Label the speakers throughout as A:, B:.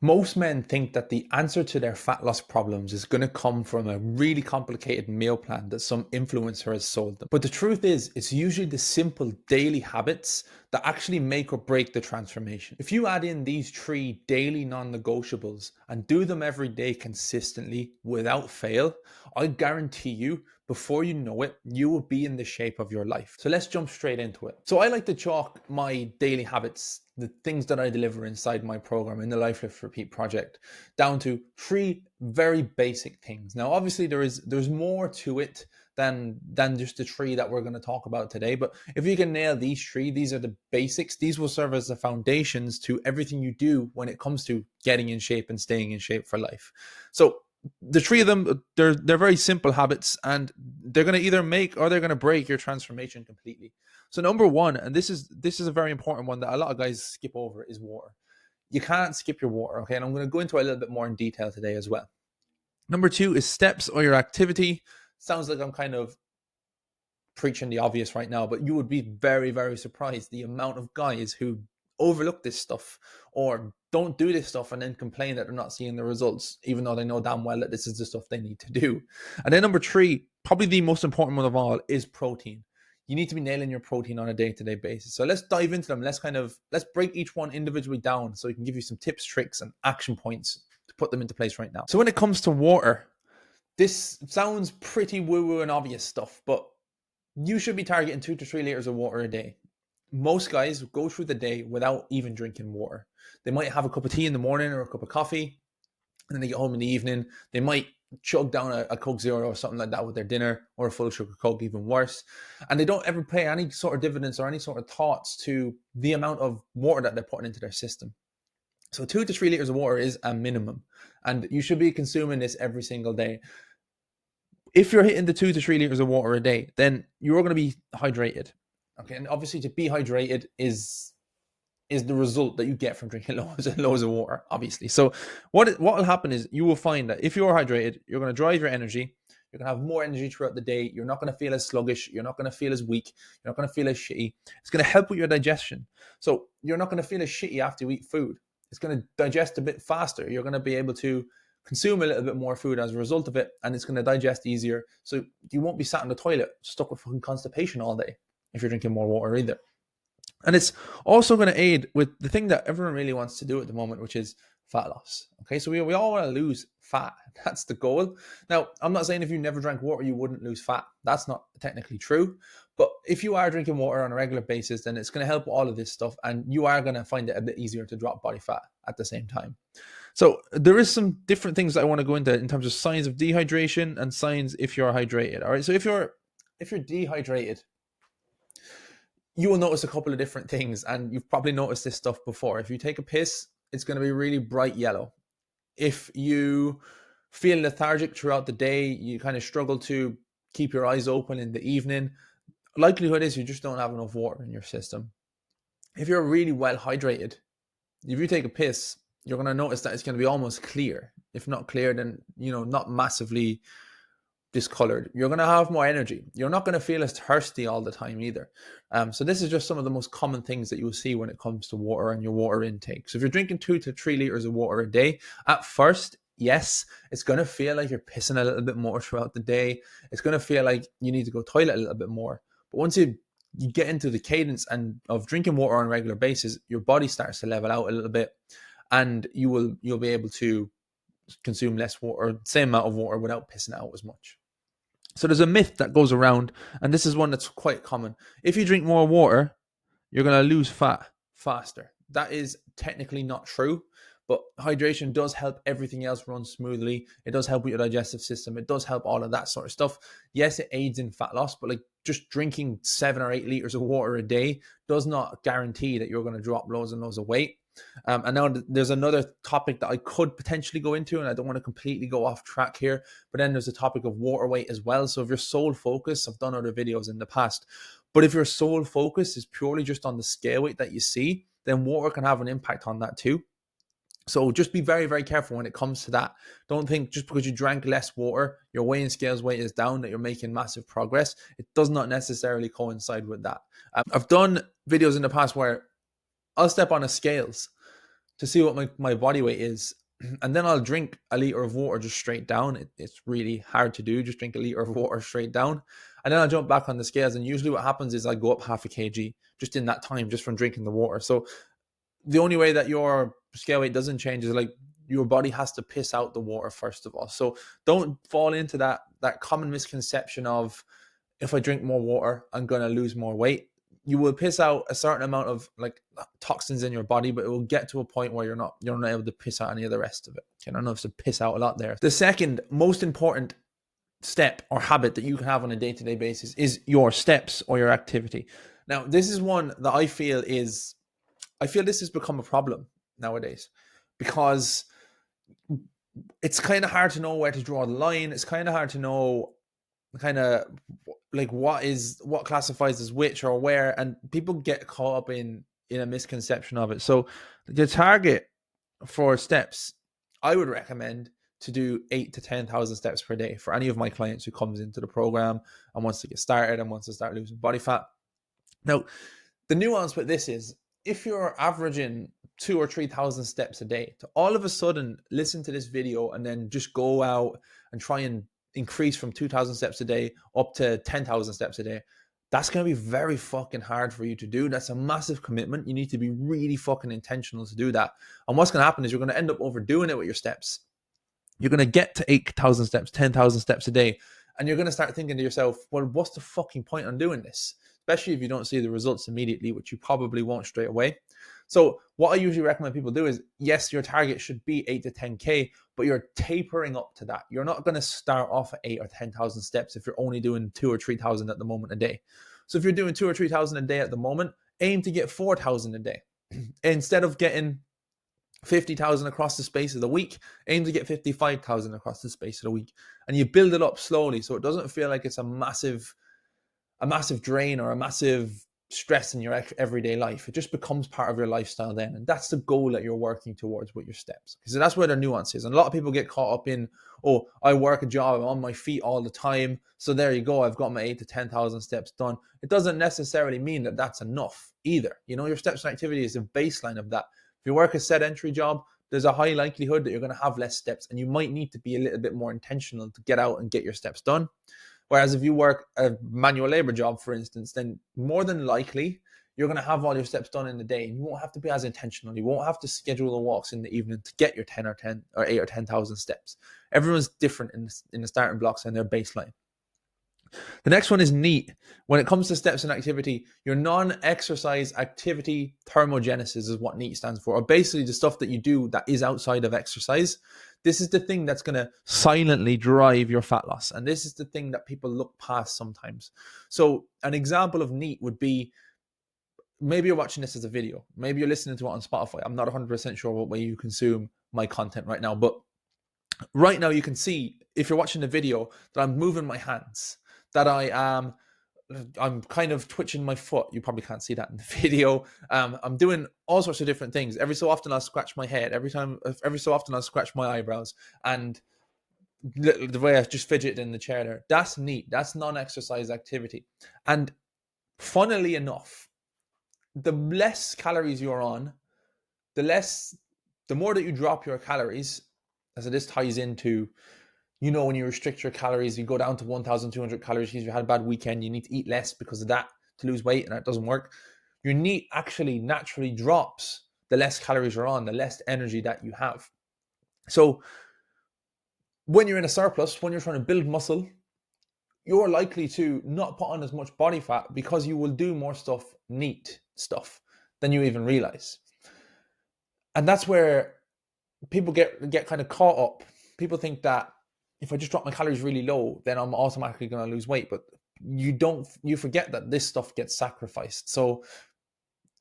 A: Most men think that the answer to their fat loss problems is going to come from a really complicated meal plan that some influencer has sold them. But the truth is, it's usually the simple daily habits that actually make or break the transformation. If you add in these 3 daily non-negotiables and do them every day consistently without fail, I guarantee you, before you know it, you will be in the shape of your life. So let's jump straight into it. So I like to chalk my daily habits, the things that I deliver inside my program in the Life Lift Repeat project, down to 3 very basic things. Now, obviously there's more to it than just the 3 that we're going to talk about today. But if you can nail these 3, these are the basics. These will serve as the foundations to everything you do when it comes to getting in shape and staying in shape for life. So the 3 of them, they're very simple habits, and they're going to either make or they're going to break your transformation completely. So number 1, and this is a very important one that a lot of guys skip over, is water. You can't skip your water, okay? And I'm going to go into it a little bit more in detail today as well. Number 2 is steps or your activity. Sounds like I'm kind of preaching the obvious right now, but you would be very, very surprised the amount of guys who overlook this stuff or don't do this stuff and then complain that they're not seeing the results, even though they know damn well that this is the stuff they need to do. And then number 3, probably the most important one of all, is protein. You need to be nailing your protein on a day-to-day basis. So let's dive into them. Let's break each one individually down so we can give you some tips, tricks, and action points to put them into place right now. So when it comes to water, this sounds pretty woo-woo and obvious stuff, but you should be targeting 2 to 3 liters of water a day. Most guys go through the day without even drinking water. They might have a cup of tea in the morning or a cup of coffee, and then they get home in the evening. They might chug down a Coke Zero or something like that with their dinner, or a full sugar Coke, even worse. And they don't ever pay any sort of dividends or any sort of thoughts to the amount of water that they're putting into their system. So 2 to 3 liters of water is a minimum, and you should be consuming this every single day. If you're hitting the 2 to 3 liters of water a day, then you're going to be hydrated. Okay, and obviously to be hydrated is the result that you get from drinking loads and loads of water, obviously. So what will happen is you will find that if you're hydrated, you're going to drive your energy. You're going to have more energy throughout the day. You're not going to feel as sluggish. You're not going to feel as weak. You're not going to feel as shitty. It's going to help with your digestion. So you're not going to feel as shitty after you eat food. It's going to digest a bit faster. You're going to be able to consume a little bit more food as a result of it, and it's going to digest easier. So you won't be sat in the toilet stuck with fucking constipation all day if you're drinking more water either. And it's also going to aid with the thing that everyone really wants to do at the moment, which is fat loss. Okay, so we all want to lose fat. That's the goal. Now, I'm not saying if you never drank water, you wouldn't lose fat. That's not technically true. But if you are drinking water on a regular basis, then it's going to help with all of this stuff. And you are going to find it a bit easier to drop body fat at the same time. So there is some different things that I want to go into in terms of signs of dehydration and signs if you're hydrated. All right, so if you're dehydrated, you will notice a couple of different things, and you've probably noticed this stuff before. If you take a piss, it's going to be really bright yellow. If you feel lethargic throughout the day, you kind of struggle to keep your eyes open in the evening, likelihood is you just don't have enough water in your system. If you're really well hydrated, if you take a piss, you're going to notice that it's going to be almost clear. If not clear, then, not massively discolored. You're going to have more energy. You're not going to feel as thirsty all the time either. So this is just some of the most common things that you will see when it comes to water and your water intake. So if you're drinking 2 to 3 liters of water a day, at first, yes, it's going to feel like you're pissing a little bit more throughout the day. It's going to feel like you need to go toilet a little bit more. But once you get into the cadence and of drinking water on a regular basis, your body starts to level out a little bit, and you'll be able to consume less water, same amount of water, without pissing out as much. So there's a myth that goes around, and this is one that's quite common. If you drink more water, you're going to lose fat faster. That is technically not true, but hydration does help everything else run smoothly. It does help with your digestive system. It does help all of that sort of stuff. Yes, it aids in fat loss, but like just drinking 7 or 8 liters of water a day does not guarantee that you're going to drop loads and loads of weight. And now there's another topic that I could potentially go into, and I don't want to completely go off track here, but then there's a topic of water weight as well. So if your sole focus, I've done other videos in the past, but if your sole focus is purely just on the scale weight that you see, then water can have an impact on that too. So just be very, very careful when it comes to that. Don't think just because you drank less water, your weighing scales weight is down, that you're making massive progress. It does not necessarily coincide with that. I've done videos in the past where I'll step on a scales to see what my body weight is. And then I'll drink a liter of water just straight down. It's really hard to do. Just drink a liter of water straight down. And then I'll jump back on the scales. And usually what happens is I go up half a kg just in that time, just from drinking the water. So the only way that your scale weight doesn't change is like your body has to piss out the water first of all. So don't fall into that common misconception of, if I drink more water, I'm going to lose more weight. You will piss out a certain amount of like toxins in your body, but it will get to a point where you're not able to piss out any of the rest of it. I don't know if it's to piss out a lot there. The second most important step or habit that you can have on a day-to-day basis is your steps or your activity. Now, this is one that I feel this has become a problem nowadays, because it's kind of hard to know where to draw the line. It's kind of hard to know kind of like what classifies as which or where, and people get caught up in a misconception of it. So the target for steps, I would recommend to do 8 to 10,000 steps per day for any of my clients who comes into the program and wants to get started and wants to start losing body fat. Now, the nuance with this is, if you're averaging 2,000 or 3,000 steps a day, to all of a sudden listen to this video and then just go out and try and increase from 2,000 steps a day up to 10,000 steps a day, that's going to be very fucking hard for you to do. That's a massive commitment. You need to be really fucking intentional to do that. And what's going to happen is you're going to end up overdoing it with your steps. You're going to get to 8,000 steps, 10,000 steps a day, and you're going to start thinking to yourself, well, what's the fucking point on doing this? Especially if you don't see the results immediately, which you probably won't straight away. So what I usually recommend people do is, yes, your target should be 8 to 10K, but you're tapering up to that. You're not going to start off at 8 or 10,000 steps if you're only doing 2,000 or 3,000 at the moment a day. So if you're doing 2,000 or 3,000 a day at the moment, aim to get 4,000 a day. Instead of getting 50,000 across the space of the week, aim to get 55,000 across the space of the week. And you build it up slowly so it doesn't feel like it's a massive drain or a massive stress in your everyday life. It just becomes part of your lifestyle then. And that's the goal that you're working towards with your steps. Because that's where the nuance is. And a lot of people get caught up in, oh, I work a job, I'm on my feet all the time, so there you go, I've got my 8 to 10,000 steps done. It doesn't necessarily mean that that's enough either. You know, your steps and activity is a baseline of that. If you work a sedentary job, there's a high likelihood that you're going to have less steps, and you might need to be a little bit more intentional to get out and get your steps done. Whereas if you work a manual labor job, for instance, then more than likely you're going to have all your steps done in the day, and you won't have to be as intentional. You won't have to schedule the walks in the evening to get your 8 or 10,000 steps. Everyone's different in the starting blocks and their baseline. The next one is NEAT. When it comes to steps and activity, your non-exercise activity thermogenesis is what NEAT stands for, or basically the stuff that you do that is outside of exercise. This is the thing that's going to silently drive your fat loss. And this is the thing that people look past sometimes. So an example of NEAT would be, maybe you're watching this as a video. Maybe you're listening to it on Spotify. I'm not 100% sure what way you consume my content right now. But right now you can see, if you're watching the video, that I'm moving my hands, that I'm kind of twitching my foot. You probably can't see that in the video. I'm doing all sorts of different things. Every so often I'll scratch my head. Every so often I'll scratch my eyebrows. And the way I just fidget in the chair there, that's NEAT. That's non-exercise activity. And funnily enough, the less calories you're on, the more that you drop your calories, as this ties into, you know, when you restrict your calories, you go down to 1,200 calories because you had a bad weekend, you need to eat less because of that to lose weight, and that doesn't work. Your NEAT actually naturally drops the less calories you're on, the less energy that you have. So when you're in a surplus, when you're trying to build muscle, you're likely to not put on as much body fat because you will do more NEAT stuff than you even realize. And that's where people get kind of caught up. People think that if I just drop my calories really low, then I'm automatically going to lose weight. But you forget that this stuff gets sacrificed. So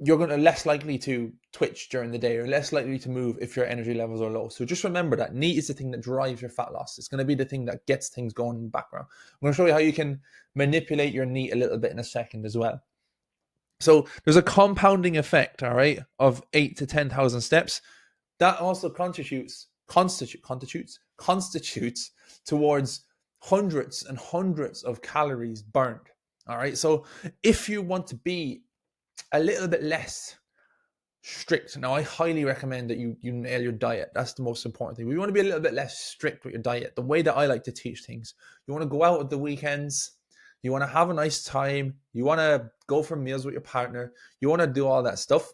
A: you're going to less likely to twitch during the day, or less likely to move if your energy levels are low. So just remember that NEAT is the thing that drives your fat loss. It's going to be the thing that gets things going in the background. I'm going to show you how you can manipulate your NEAT a little bit in a second as well. So there's a compounding effect, all right, of 8 to 10,000 steps. That also constitutes towards hundreds and hundreds of calories burned. All right. So if you want to be a little bit less strict. Now, I highly recommend that you nail your diet. That's the most important thing. We want to be a little bit less strict with your diet. The way that I like to teach things, you want to go out at the weekends, you want to have a nice time, you want to go for meals with your partner, you want to do all that stuff,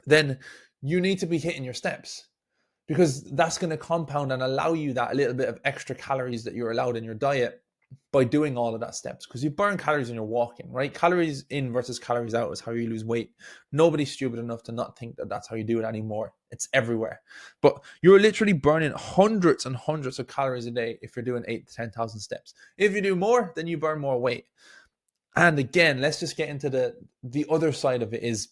A: then you need to be hitting your steps, because that's going to compound and allow you that little bit of extra calories that you're allowed in your diet by doing all of that steps, because you burn calories when you're walking, right? Calories in versus calories out is how you lose weight. Nobody's stupid enough to not think that that's how you do it anymore. It's everywhere. But you're literally burning hundreds and hundreds of calories a day if you're doing 8 to 10,000 steps. If you do more, then you burn more weight. And again, let's just get into the other side of it is,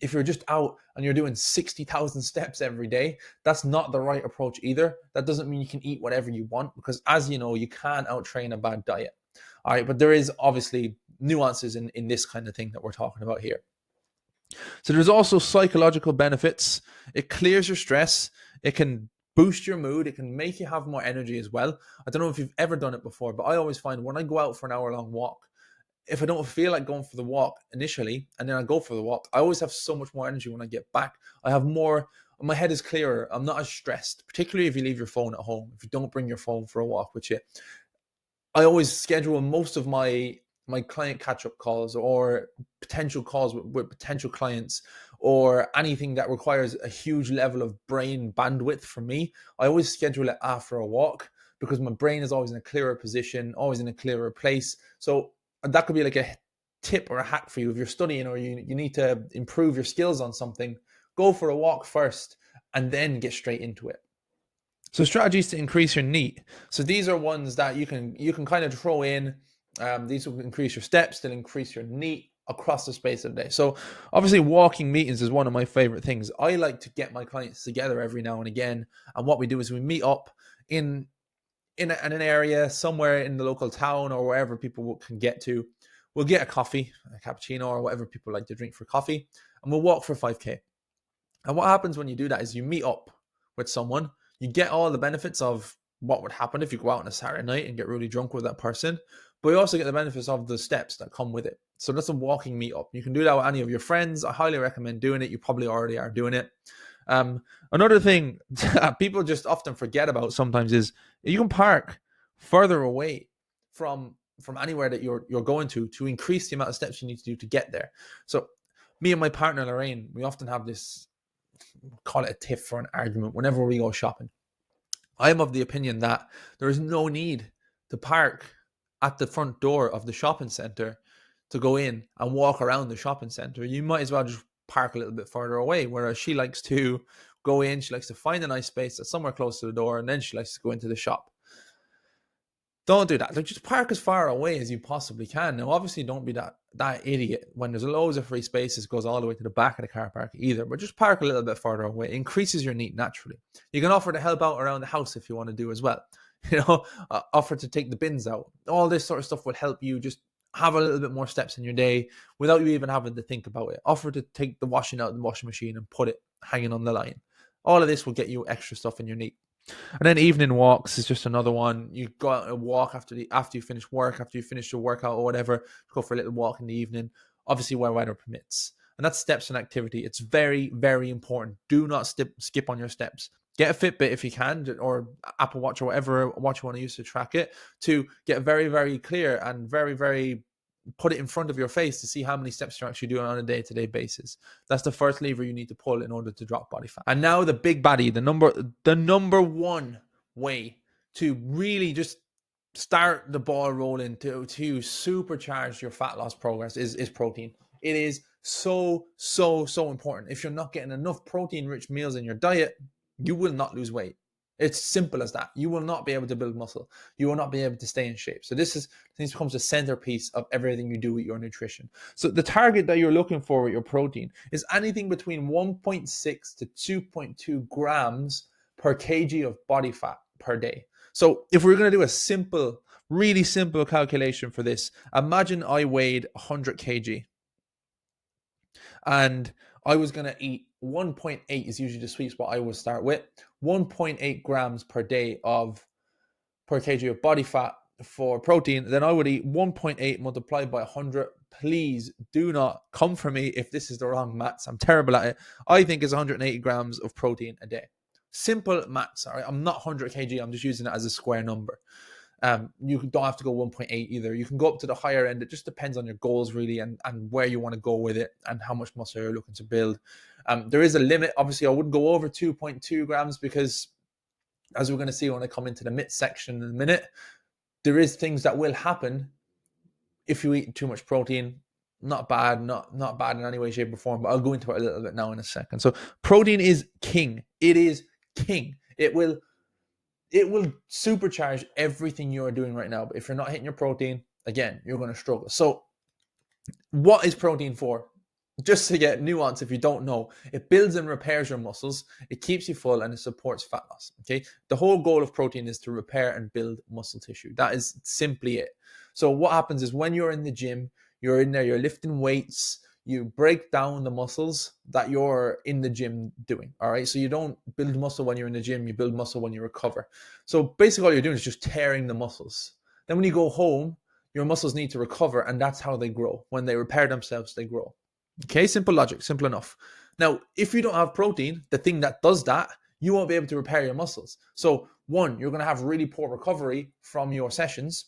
A: if you're just out and you're doing 60,000 steps every day, that's not the right approach either. That doesn't mean you can eat whatever you want, because as you know, you can't out-train a bad diet. All right, but there is obviously nuances in this kind of thing that we're talking about here. So there's also psychological benefits. It clears your stress. It can boost your mood. It can make you have more energy as well. I don't know if you've ever done it before, but I always find when I go out for an hour-long walk, if I don't feel like going for the walk initially, and then I go for the walk, I always have so much more energy when I get back. I have more, my head is clearer. I'm not as stressed, particularly if you leave your phone at home. If you don't bring your phone for a walk with you. I always schedule most of my client catch-up calls or potential calls with potential clients, or anything that requires a huge level of brain bandwidth from me. I always schedule it after a walk, because my brain is always in a clearer position, always in a clearer place. So that could be like a tip or a hack for you. If you're studying or you need to improve your skills on something, go for a walk first and then get straight into it. So strategies to increase your NEAT. So these are ones that you can kind of throw in. These will increase your steps, they'll increase your NEAT across the space of the day. So obviously walking meetings is one of my favorite things. I like to get my clients together every now and again. And what we do is we meet up in an area somewhere in the local town or wherever people can get to. We'll get a coffee, a cappuccino, or whatever people like to drink for coffee, and we'll walk for 5K. And what happens when you do that is you meet up with someone, you get all the benefits of what would happen if you go out on a Saturday night and get really drunk with that person, but you also get the benefits of the steps that come with it. So that's a walking meetup. You can do that with any of your friends. I highly recommend doing it. You probably already are doing it. Another thing that people just often forget about sometimes is you can park further away from anywhere that you're going to increase the amount of steps you need to do to get there. So me and my partner Lorraine, we often have this, call it a tiff for an argument whenever we go shopping. I am of the opinion that there is no need to park at the front door of the shopping center to go in and walk around the shopping center. You might as well just park a little bit further away, whereas she likes to go in, she likes to find a nice space that's somewhere close to the door, and then she likes to go into the shop. Don't do that. Like, just park as far away as you possibly can. Now, obviously, don't be that idiot when there's loads of free spaces, goes all the way to the back of the car park either, but just park a little bit further away. It increases your NEAT naturally. You can offer to help out around the house if you want to do as well. Offer to take the bins out. All this sort of stuff will help you just have a little bit more steps in your day without you even having to think about it. Offer to take the washing out of the washing machine and put it hanging on the line. All of this will get you extra stuff in your NEAT. And then evening walks is just another one. You go out and walk after you finish work, after you finish your workout or whatever, go for a little walk in the evening, obviously where weather permits. And that's steps and activity. It's very, very important. Do not skip on your steps. Get a Fitbit if you can, or Apple Watch, or whatever watch you want to use to track it, to get very, very clear and very, very put it in front of your face to see how many steps you're actually doing on a day-to-day basis. That's the first lever you need to pull in order to drop body fat. And now the big baddie, the number one way to really just start the ball rolling to supercharge your fat loss progress is protein. It is so important. If you're not getting enough protein-rich meals in your diet, you will not lose weight. It's simple as that. You will not be able to build muscle. You will not be able to stay in shape. So this becomes the centerpiece of everything you do with your nutrition. So the target that you're looking for with your protein is anything between 1.6 to 2.2 grams per kg of body fat per day. So if we're going to do a simple, really simple calculation for this, imagine I weighed 100 kg and I was going to eat 1.8 is usually the sweet spot I would start with. 1.8 grams per day per kg of body fat for protein, then I would eat 1.8 multiplied by 100. Please do not come for me if this is the wrong maths. I'm terrible at it. I think it's 180 grams of protein a day. Simple maths. All right, I'm not 100 kg. I'm just using it as a square number. You don't have to go 1.8 either. You can go up to the higher end. It just depends on your goals really, and where you want to go with it and how much muscle you're looking to build. There is a limit. Obviously, I wouldn't go over 2.2 grams because, as we're going to see when I come into the myth section in a minute, there is things that will happen if you eat too much protein. Not bad, not bad in any way, shape, or form, but I'll go into it a little bit now in a second. So protein is king. It is king. It will supercharge everything you're doing right now. But if you're not hitting your protein, again, you're going to struggle. So what is protein for? Just to get nuance, if you don't know, it builds and repairs your muscles, it keeps you full, and it supports fat loss. Okay, the whole goal of protein is to repair and build muscle tissue. That is simply it. So what happens is when you're in the gym, you're in there, you're lifting weights, you break down the muscles that you're in the gym doing. All right, so you don't build muscle when you're in the gym, you build muscle when you recover. So basically all you're doing is just tearing the muscles. Then when you go home, your muscles need to recover, and that's how they grow. When they repair themselves, they grow. Okay, simple logic, simple enough. Now, if you don't have protein, the thing that does that, you won't be able to repair your muscles. So 1, you're going to have really poor recovery from your sessions.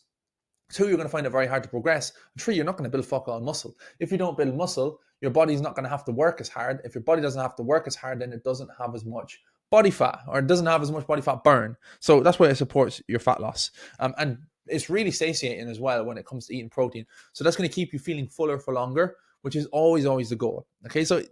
A: 2, you're going to find it very hard to progress. And 3, you're not going to build fuck all muscle. If you don't build muscle, your body's not going to have to work as hard. If your body doesn't have to work as hard, then it doesn't have as much body fat, or it doesn't have as much body fat burn. So that's why it supports your fat loss. And it's really satiating as well when it comes to eating protein. So that's going to keep you feeling fuller for longer, which is always the goal. Okay, so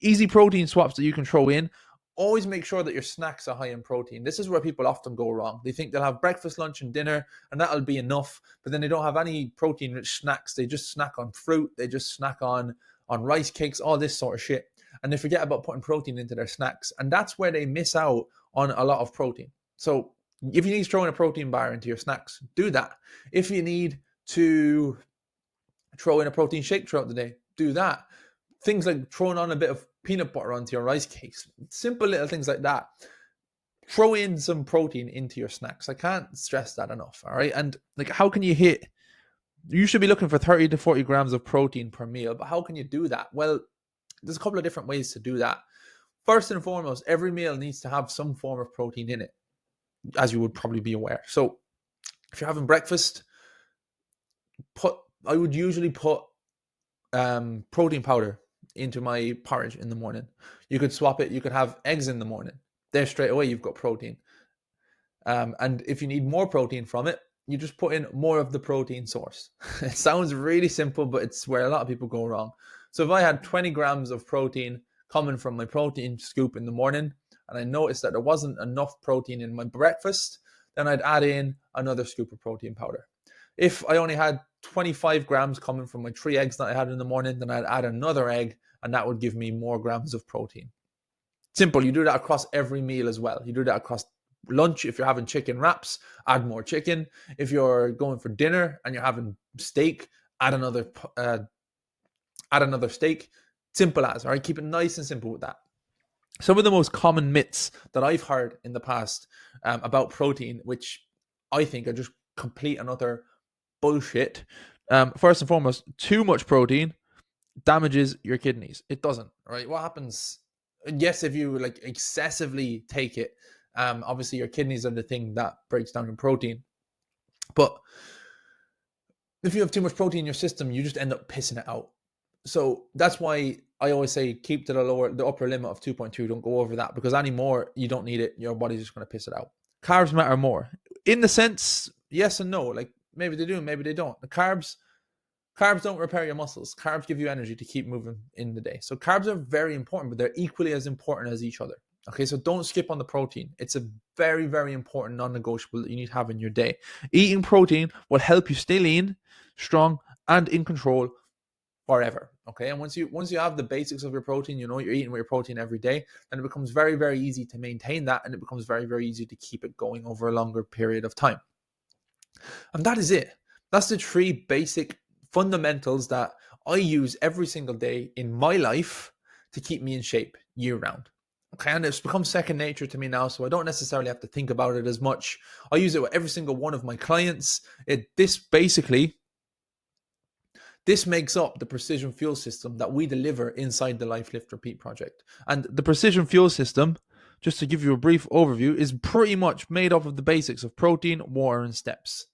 A: easy protein swaps that you can throw in. Always make sure that your snacks are high in protein. This is where people often go wrong. They think they'll have breakfast, lunch, and dinner, and that'll be enough. But then they don't have any protein-rich snacks. They just snack on fruit. They just snack on rice cakes, all this sort of shit. And they forget about putting protein into their snacks. And that's where they miss out on a lot of protein. So if you need to throw in a protein bar into your snacks, do that. If you need to throw in a protein shake throughout the day, do that. Things like throwing on a bit of peanut butter onto your rice cakes, simple little things like that. Throw in some protein into your snacks. I can't stress that enough. All right. And like, how can you hit? You should be looking for 30 to 40 grams of protein per meal. But how can you do that? Well, there's a couple of different ways to do that. First and foremost, every meal needs to have some form of protein in it, as you would probably be aware. So if you're having breakfast, I would usually put protein powder into my porridge in the morning. You could swap it. You could have eggs in the morning. There straight away, you've got protein. And if you need more protein from it, you just put in more of the protein source. It sounds really simple, but it's where a lot of people go wrong. So if I had 20 grams of protein coming from my protein scoop in the morning, and I noticed that there wasn't enough protein in my breakfast, then I'd add in another scoop of protein powder. If I only had 25 grams coming from my 3 eggs that I had in the morning, then I'd add another egg, and that would give me more grams of protein. Simple. You do that across every meal as well. You do that across lunch. If you're having chicken wraps, add more chicken. If you're going for dinner and you're having steak, add another steak. Simple as, all right? Keep it nice and simple with that. Some of the most common myths that I've heard in the past about protein, which I think are just complete and utter bullshit. First and foremost, too much protein damages your kidneys. It doesn't, right? What happens? Yes, if you like excessively take it, obviously your kidneys are the thing that breaks down your protein. But if you have too much protein in your system, you just end up pissing it out. So that's why I always say keep to the upper limit of 2.2. Don't go over that, because any more, you don't need it. Your body's just going to piss it out. Carbs matter more. In the sense, yes and no. Like maybe they do, maybe they don't. The carbs don't repair your muscles. Carbs give you energy to keep moving in the day. So carbs are very important, but they're equally as important as each other. Okay, so don't skip on the protein. It's a very, very important non-negotiable that you need to have in your day. Eating protein will help you stay lean, strong, and in control forever. Okay, and once you have the basics of your protein, you know you're eating with your protein every day, then it becomes very, very easy to maintain that, and it becomes very, very easy to keep it going over a longer period of time. And that is it. That's the 3 basic fundamentals that I use every single day in my life to keep me in shape year round. Okay, and it's become second nature to me now, so I don't necessarily have to think about it as much. I use it with every single one of my clients. This makes up the precision fuel system that we deliver inside the Life Lift Repeat project. And the precision fuel system, just to give you a brief overview, is pretty much made up of the basics of protein, water, and steps.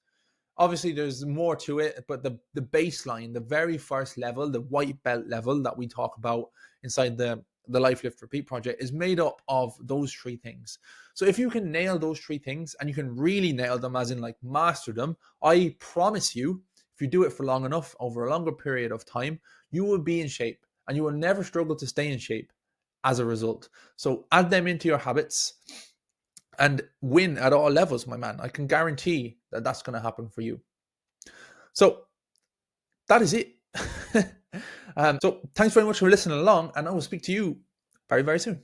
A: Obviously, there's more to it, but the baseline, the very first level, the white belt level that we talk about inside the Life Lift Repeat project is made up of those three things. So if you can nail those three things, and you can really nail them, as in like master them, I promise you, if you do it for long enough, over a longer period of time, you will be in shape, and you will never struggle to stay in shape as a result. So add them into your habits and win at all levels, my man. I can guarantee that that's going to happen for you. So that is it. So thanks very much for listening along, and I will speak to you very, very soon.